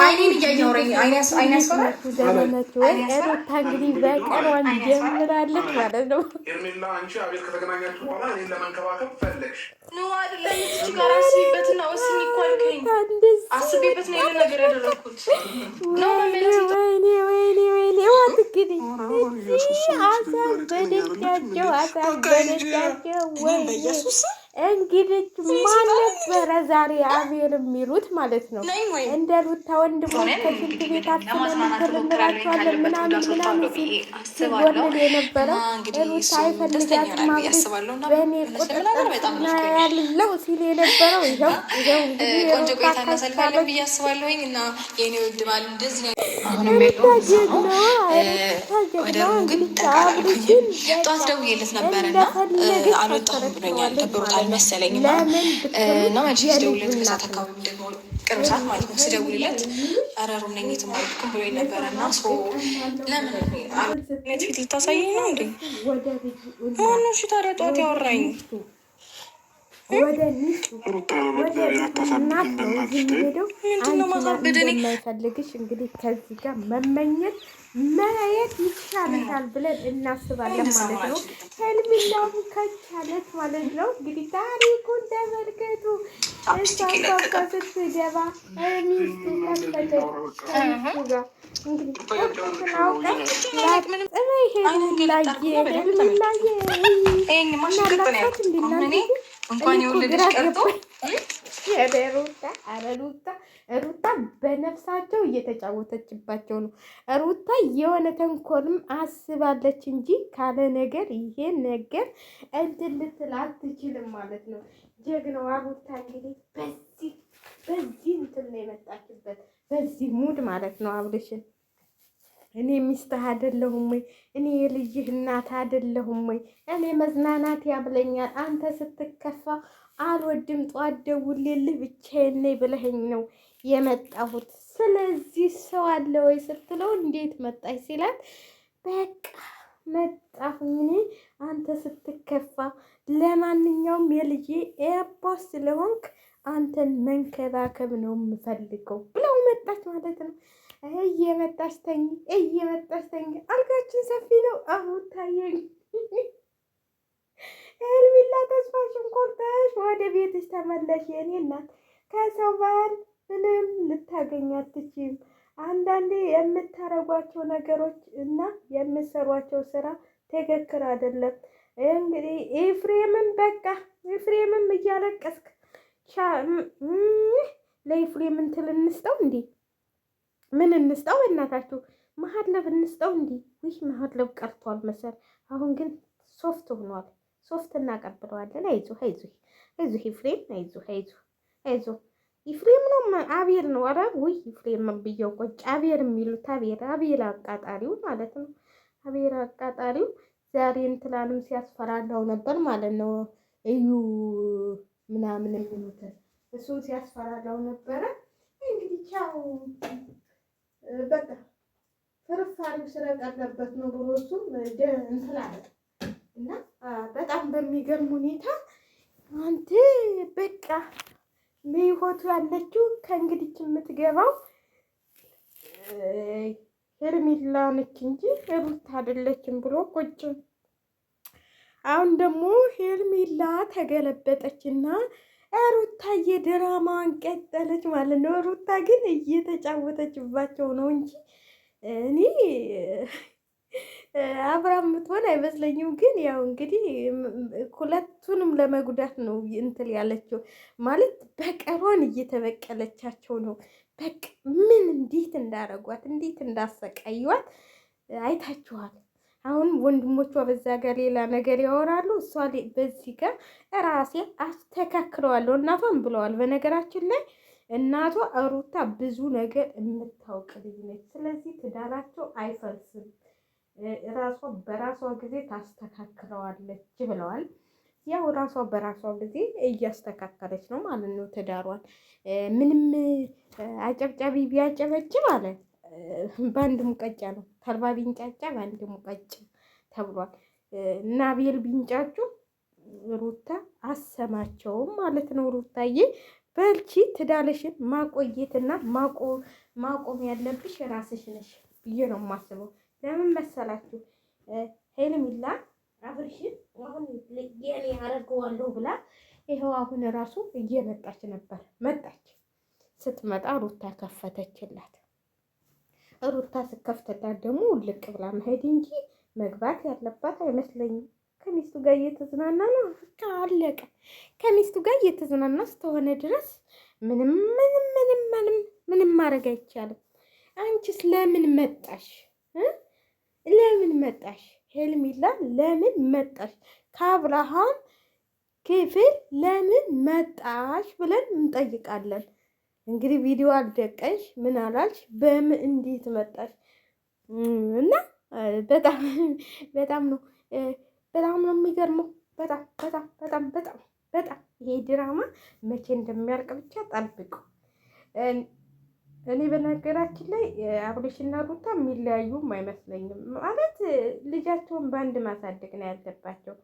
አይኔን እያየሁኝ አይኔ ያስፈራል። ዘመነች ወይ ሩታ እንግዲህ በቀሯን ጀምራለች ማለት ነው። ሄርሜላ አንቺ አቤል ከተገናኛችሁ በኋላ እኔን ለመንከባከብ ፈለግሽ ነው አይደለም? እዚህ ጋር አስቤበትና ወስኝ እኮ አልከኝ። አስቤበት ነው ይሄን ነገር ያደረኩት ነው ማለት ነው። ወይኔ ወት እንግዲህ አሳበደቻቸው ወይ እንግዲህ ማን ነበረ ዛሬ አቤል የሚሉት ማለት ነው። እንደ ሩታ ወንድሞች ከሽንት ቤት አስመንትርንላቸዋለን ምናምን ሲጎልል የነበረው ሩታ አይፈልጋትም በእኔ ቁጥጥር ያለው ሲል የነበረው ይኸው ቆንጆ ቆይታ እናሳልፋለን ብዬ አስባለሁኝ። እና የኔ ውድ ባል እንደዚህ ጠዋት ደውዬለት ነበረና አልወጣሁም ብሎኛል። ደብሮታል መሰለኝ እና መልሼ ስደውልለት ከሰዓት አካባቢ ደግሞ ቅርብ ሰዓት ማለት ነው ስደውልለት ኧረ ሩም ነኝ የትም አልሄድኩም ብሎኝ ነበረ እና ለምን ፊት ልታሳየኝ ነው እንዴ? ማነው እሺ ታዲያ ጠዋት ያወራኝ? ምንድነው ማሳበድ? እኔ የማይፈልግሽ እንግዲህ ከዚህ ጋር መመኘት ማየት ይቻላል ብለን እናስባለን ማለት ነው። ህልሚላሙ ከቻለት ማለት ነው። እንግዲህ ታሪኩን ተመልከቱ። እሷ ስትገባ ሚስቱ ከፈተች ከሚስቱ ጋር እንግዲህ እንኳን የወለደች ቀርቶ ሩታ በነፍሳቸው እየተጫወተችባቸው ነው። ሩታ የሆነ ተንኮልም አስባለች እንጂ ካለ ነገር ይሄን ነገር እንትን ልትል አትችልም ማለት ነው። ጀግናዋ ሩታ እንግዲህ በዚህ እንትን ነው የመጣችበት፣ በዚህ ሙድ ማለት ነው። አብርሽን እኔ ሚስትህ አይደለሁም ወይ? እኔ የልጅህ እናት አይደለሁም ወይ? እኔ መዝናናት ያብለኛል። አንተ ስትከፋ አልወድም። ጧት ደውዬልህ ብቻዬን ነኝ ብለኸኝ ነው የመጣሁት። ስለዚህ ሰው አለ ወይ ስትለው እንዴት መጣች ሲላት በቃ መጣሁኝ እኔ አንተ ስትከፋ፣ ለማንኛውም የልጄ ኤርፖስ ስለሆንክ አንተን መንከባከብ ነው የምፈልገው ብለው መጣች ማለት ነው። እየመጣች ተኝ አልጋችን ሰፊ ነው። አሁን ታየኝ ሄርሜላ ተስፋሽን ቆርጠሽ ወደ ቤትሽ ተመለሽ የኔ እናት። ከሰው ባል ምንም ልታገኝ አትችይም። አንዳንዴ የምታረጓቸው ነገሮች እና የምሰሯቸው ስራ ትክክል አይደለም። እንግዲህ ኤፍሬምም እያለቀስክ ለኤፍሬም እንትን እንስጠው እንዴ? ምን እንስጠው? እናታችሁ መሀለብ እንስጠው እንዴ? ይህ መሀለብ ቀርቷል መሰል። አሁን ግን ሶፍት ሆኗል። ሶፍት እናቀብለዋለን። አይዞህ ኤፍሬም፣ አይዞህ ኤፍሬም ነው አቤል ነው። ኧረ ውይ ኤፍሬም ብየው ቆጭ አቤል የሚሉት አቤል አቃጣሪው ማለት ነው። አቤል አቃጣሪው ዛሬ እንትላንም ሲያስፈራራው ነበር ማለት ነው። እዩ ምናምን የሚሉት እሱ ሲያስፈራራው ነበረ። እንግዲህ ቻው በቃ ፍርፋሪው ስለቀረበት ነው ብሎ እሱም እንትላለ እና በጣም በሚገርም ሁኔታ አንተ በቃ በህይወቱ ያለችው ከእንግዲህ የምትገባው ሄርሜላ ነች እንጂ ሩታ አይደለችም ብሎ ቁጭ። አሁን ደግሞ ሄርሜላ ተገለበጠችና ሩታ የድራማዋን ቀጠለች ማለት ነው። ሩታ ግን እየተጫወተችባቸው ነው እንጂ እኔ አብራም ምትሆን አይመስለኝም። ግን ያው እንግዲህ ሁለቱንም ለመጉዳት ነው እንትን ያለችው ማለት በቀሯን እየተበቀለቻቸው ነው። በቃ ምን እንዴት እንዳረጓት እንዴት እንዳሰቃዩዋት አይታችኋል። አሁን ወንድሞቿ በዛ ጋር ሌላ ነገር ያወራሉ፣ እሷ በዚህ ጋር ራሴ አስተካክለዋለሁ እናቷን ብለዋል። በነገራችን ላይ እናቷ ሩታ ብዙ ነገር የምታውቅ ልጅ ነች። ስለዚህ ትዳራቸው አይፈልስም፣ ራሷ በራሷ ጊዜ ታስተካክለዋለች ብለዋል። ያው ራሷ በራሷ ጊዜ እያስተካከለች ነው ማለት ነው ትዳሯን። ምንም አጨብጫቢ ቢያጨበጭብ አለ በአንድ ሙቀጫ ነው። ተልባ ቢንጫጫ በአንድ ሙቀጫ ተብሏል። እና አቤል ቢንጫጩ ሩታ አሰማቸውም ማለት ነው። ሩታዬ በልቺ ትዳርሽን ማቆየትና ማቆም ያለብሽ ራስሽ ነሽ ብዬ ነው የማስበው። ለምን መሰላችሁ? ሄርሜላ አብርሽን አሁን የኔ አደርገዋለሁ ብላ ይኸው አሁን ራሱ እየመጣች ነበር። መጣች። ስትመጣ ሩታ ከፈተችላት። ሩታ ስከፍትላት ደግሞ ውልቅ ብላ መሄድ እንጂ መግባት ያለባት አይመስለኝም። ከሚስቱ ጋር እየተዝናና ነው። በቃ አለቀ። ከሚስቱ ጋር እየተዝናና ስተሆነ ድረስ ምንም ማድረግ አይቻልም። አንቺስ ለምን መጣሽ? ለምን መጣሽ? ሄርሜላ ለምን መጣሽ? ከአብርሃም ክፍል ለምን መጣሽ ብለን እንጠይቃለን። እንግዲህ ቪዲዮ አልደቀሽ ምን አላልሽ? በምን እንዴት መጣሽ? እና በጣም ነው የሚገርመው። በጣም ይሄ ድራማ መቼ እንደሚያልቅ ብቻ ጠብቁ። እኔ በነገራችን ላይ አብርሽና ሩታ የሚለያዩም አይመስለኝም። ማለት ልጃቸውን በአንድ ማሳደግ ነው ያለባቸው።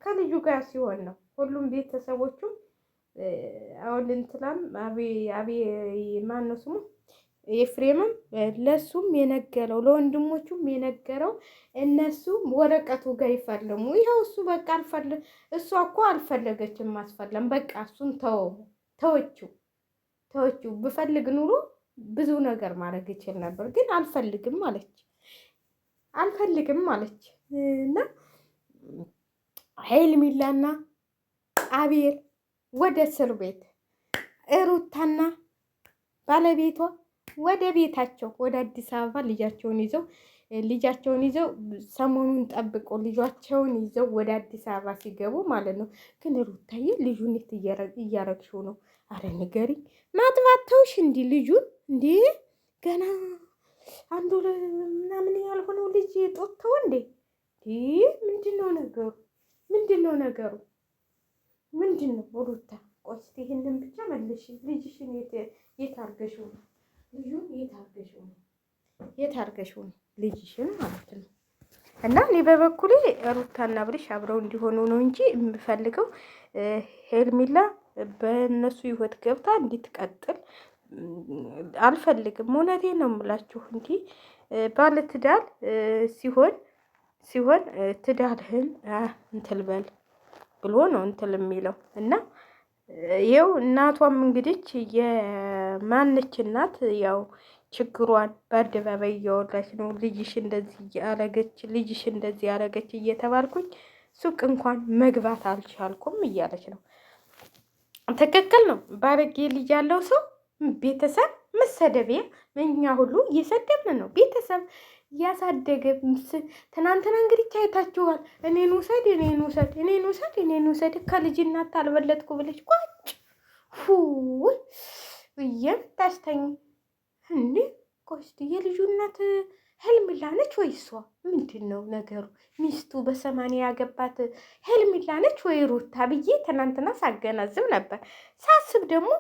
ከልጁ ጋር ሲሆን ነው ሁሉም ቤተሰቦቹ አሁን እንትላም ማን ነው ስሙ ኤፍሬምም ለሱም የነገረው ለወንድሞቹም የነገረው እነሱ ወረቀቱ ጋር ይፈርሙ። ይኸው እሱ በቃ እሷ እኮ አልፈለገችም ማስፈለም። በቃ እሱን ተወችው። ብፈልግ ኑሮ ብዙ ነገር ማድረግ ይችል ነበር፣ ግን አልፈልግም አለች እና ሄርሜላና አቤል ወደ እስር ቤት፣ ሩታና ባለቤቷ ወደ ቤታቸው ወደ አዲስ አበባ ልጃቸውን ይዘው ሰሞኑን ጠብቆ ልጇቸውን ይዘው ወደ አዲስ አበባ ሲገቡ ማለት ነው። ግን ሩታዬ ልጁን እያረግሽው ነው? አረ ንገሪ። ማጥባት ተውሽ እንዲህ ልጁን እንዴ ገና አንዱ ምናምን ያልሆነው ልጅ ጦት ተው እንዴ? ምንድነው ነገሩ? ምንድነው ሩታ? ቆይ እስኪ ይሄንን ብቻ መልሽ። ልጅሽን የት አርገሽው ነው? ልጁን የት አርገሽው ነው? ልጅሽን ማለት ነው። እና እኔ በበኩሌ ሩታና አብርሽ አብረው እንዲሆኑ ነው እንጂ የምፈልገው ሄርሜላ በእነሱ ህይወት ገብታ እንድትቀጥል አልፈልግም። እውነቴን ነው የምላችሁ። እንዲህ ባለትዳር ሲሆን ትዳርህን እንትል በል ብሎ ነው እንትል የሚለው እና ይኸው እናቷም እንግዲህ የማነች እናት ያው ችግሯን በአደባባይ እያወራች ነው። ልጅሽ እንደዚህ ያረገች እየተባልኩኝ ሱቅ እንኳን መግባት አልቻልኩም እያለች ነው። ትክክል ነው። ባረጌ ልጅ ያለው ሰው ቤተሰብ መሰደቢያ እኛ ሁሉ እየሰደብን ነው። ቤተሰብ ያሳደገ ትናንትና እንግዲህ ታይታችኋል። እኔን ውሰድ ከልጅናት አልበለጥኩ ብለች ቋጭ ታስተኝ እንዴ? ቆስቲ የልጁ እናት ሄርሜላ ነች ወይ እሷ? ምንድን ነው ነገሩ? ሚስቱ በ80 ያገባት ሄርሜላ ነች ወይ ሩታ ብዬ ትናንትና ሳገናዝብ ነበር። ሳስብ ደግሞ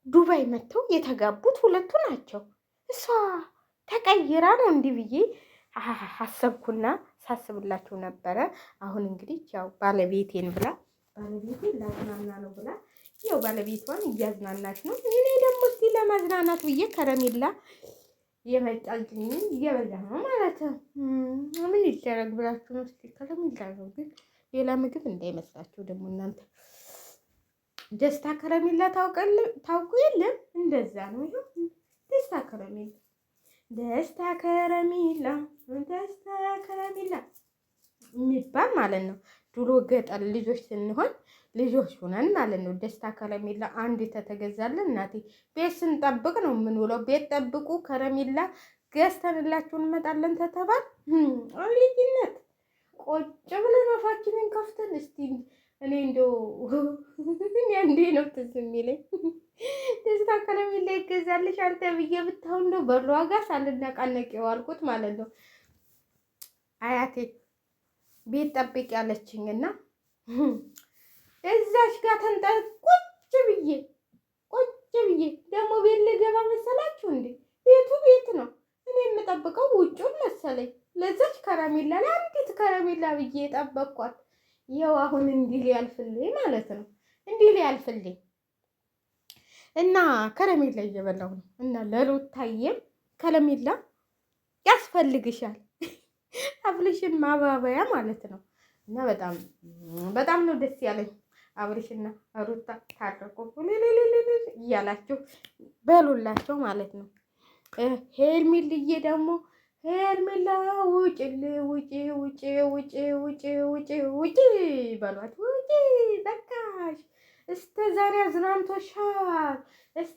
ዱባይ መጥተው የተጋቡት ሁለቱ ናቸው። እሷ ተቀይራ ነው እንዲህ ብዬ አሰብኩና ሳስብላችሁ ነበረ። አሁን እንግዲህ ያው ባለቤቴን ላዝናና ነው ብላ ያው ባለቤቷን እያዝናናች ነው። እኔ ደግሞ እስቲ ለማዝናናት ብዬ ከረሜላ የመጣልኝ እየበላ ነው ማለት ነው። ምን ይደረግ ብላችሁ ነው? እስቲ ከረሜላ ነው ግን ሌላ ምግብ እንዳይመስላችሁ ደግሞ እናንተ። ደስታ ከረሜላ ታውቁ የለም? እንደዛ ነው። ይኸው ደስታ ከረሜላ የሚባል ማለት ነው። ድሮ ገጠር ልጆች ሆነን ማለት ነው። ደስታ ከረሜላ አንድ የተገዛለን እናቴ ቤት ስንጠብቅ ነው የምንውለው። ቤት ጠብቁ ከረሜላ ገዝተንላችሁ እንመጣለን ተተባል። ልጅነት ቆጭ ብለን አፋችንን ከፍተን እስቲ እኔ እንደው እንዴ ነው ትዝ የሚለኝ ደስታ ከረሜላ ይገዛልሽ አንተ ብዬ ብታው እንደው በሏጋ ሳልነቃነቅ የዋልኩት ማለት ነው። አያቴ ቤት ጠብቅ ያለችኝና እዛች ጋር ቁጭ ብዬ ደግሞ ቤት ልገባ መሰላችሁ እንዴ? ቤቱ ቤት ነው። እኔ የምጠብቀው ውጩን መሰለኝ። ለዛች ከረሜላ ለአንዲት ከረሜላ ብዬ የጠበቅኳት ይኸው አሁን እንዲህ ሊያልፍልኝ ማለት ነው። እንዲህ ሊያልፍልኝ እና ከረሜላ እየበላሁ ነው። እና ለሩታዬም ከረሜላ ያስፈልግሻል፣ አብርሽን ማባበያ ማለት ነው። እና በጣም ነው ደስ ያለኝ። አብርሽና ሩታ ታረቁ እያላችሁ በሉላቸው ማለት ነው። ሄርሜልዬ ደግሞ ሄርሜላ ውጭ ውጭ ውጭ ውጭ ውጭ ውጭ ውጭ በሏት። ውጭ በቃሽ። እስከ ዛሬ አዝናንቶሻል። እስከ